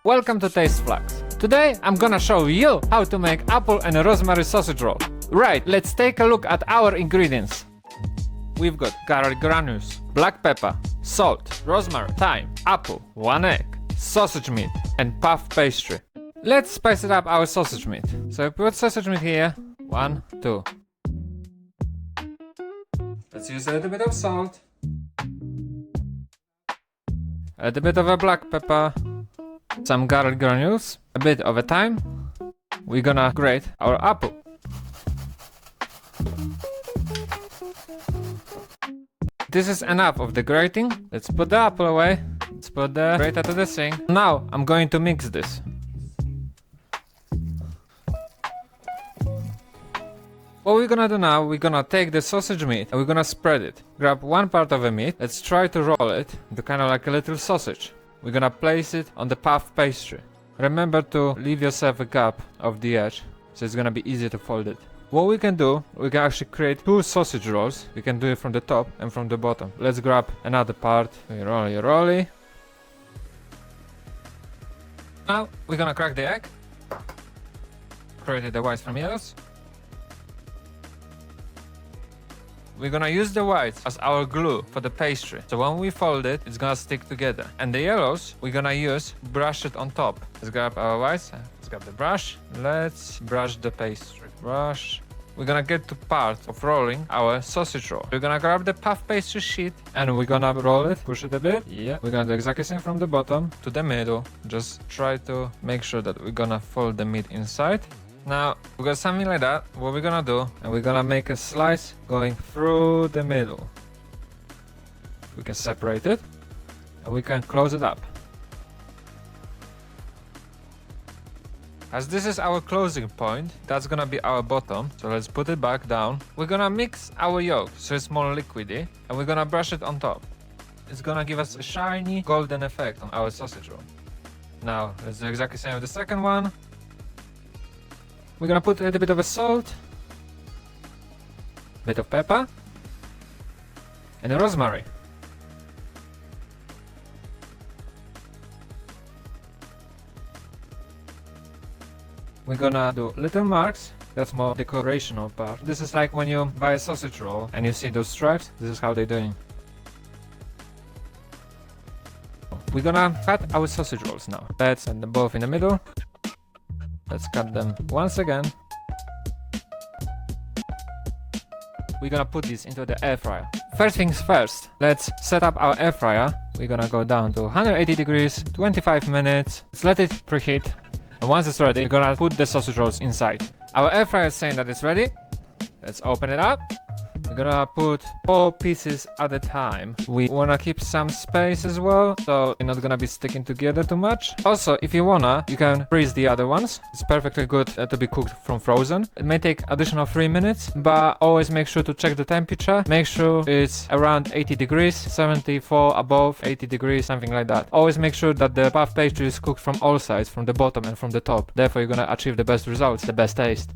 Welcome to Taste Flux. Today I'm gonna show you how to make apple and rosemary sausage roll. Right, let's take a look at our ingredients. We've got garlic granules, black pepper, salt, rosemary, thyme, apple, 1 egg, sausage meat, and puff pastry. Let's spice it up our sausage meat. So put sausage meat here, 1, 2. Let's use a little bit of salt, a little bit of a black pepper, some garlic granules, a bit of a thyme. We're gonna grate our apple. This is enough of the grating. Let's put the apple away. Let's put the grater to the sink. Now I'm going to mix this. What we're gonna do now, we're gonna take the sausage meat and we're gonna spread it. Grab one part of the meat. Let's try to roll it into kind of like a little sausage. We're gonna place it on the puff pastry. Remember to leave yourself a gap of the edge, so it's gonna be easy to fold it. What we can do, we can actually create 2 sausage rolls. We can do it from the top and from the bottom. Let's grab another part. Rolly. Now we're gonna crack the egg. Create the whites from yellows. We're gonna use the whites as our glue for the pastry. So when we fold it, it's gonna stick together. And the yellows, we're gonna brush it on top. Let's grab our whites. Let's grab the brush. Let's brush the pastry. Brush. We're gonna get to part of rolling our sausage roll. We're gonna grab the puff pastry sheet and we're gonna roll it, push it a bit. Yeah. We're gonna do exactly the same from the bottom to the middle. Just try to make sure that we're gonna fold the meat inside. Now, we got something like that. What we're gonna do, and we're gonna make a slice going through the middle. We can separate it, and we can close it up. As this is our closing point, that's gonna be our bottom. So let's put it back down. We're gonna mix our yolk, so it's more liquidy, and we're gonna brush it on top. It's gonna give us a shiny golden effect on our sausage roll. Now, let's do exactly the same with the second one. We're gonna put a little bit of a salt, bit of pepper, and a rosemary. We're gonna do little marks. That's more decorational part. This is like when you buy a sausage roll and you see those stripes. This is how they're doing. We're gonna cut our sausage rolls now. Let's set them both in the middle. Let's cut them once again. We're gonna put this into the air fryer. First things first, let's set up our air fryer. We're gonna go down to 180 degrees, 25 minutes. Let's let it preheat. And once it's ready, we're gonna put the sausage rolls inside. Our air fryer is saying that it's ready. Let's open it up. We're gonna put 4 pieces at a time. We wanna keep some space as well, so they're not gonna be sticking together too much. Also, if you wanna, you can freeze the other ones. It's perfectly good to be cooked from frozen. It may take additional 3 minutes, but always make sure to check the temperature. Make sure it's around 80 degrees, 74 above 80 degrees, something like that. Always make sure that the puff pastry is cooked from all sides, from the bottom and from the top. Therefore, you're gonna achieve the best results, the best taste.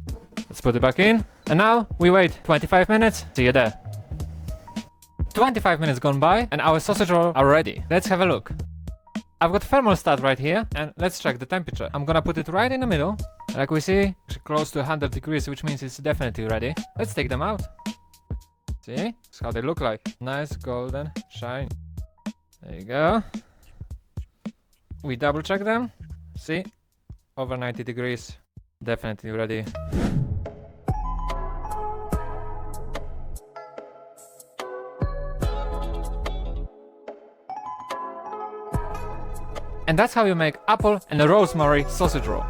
Let's put it back in. And now we wait 25 minutes. See you there. 25 minutes gone by and our sausage rolls are ready. Let's have a look. I've got thermostat right here and let's check the temperature. I'm gonna put it right in the middle. Like we see, close to 100 degrees, which means it's definitely ready. Let's take them out. See? That's how they look like. Nice golden shine. There you go. We double check them. See? Over 90 degrees. Definitely ready. And that's how you make apple and a rosemary sausage roll.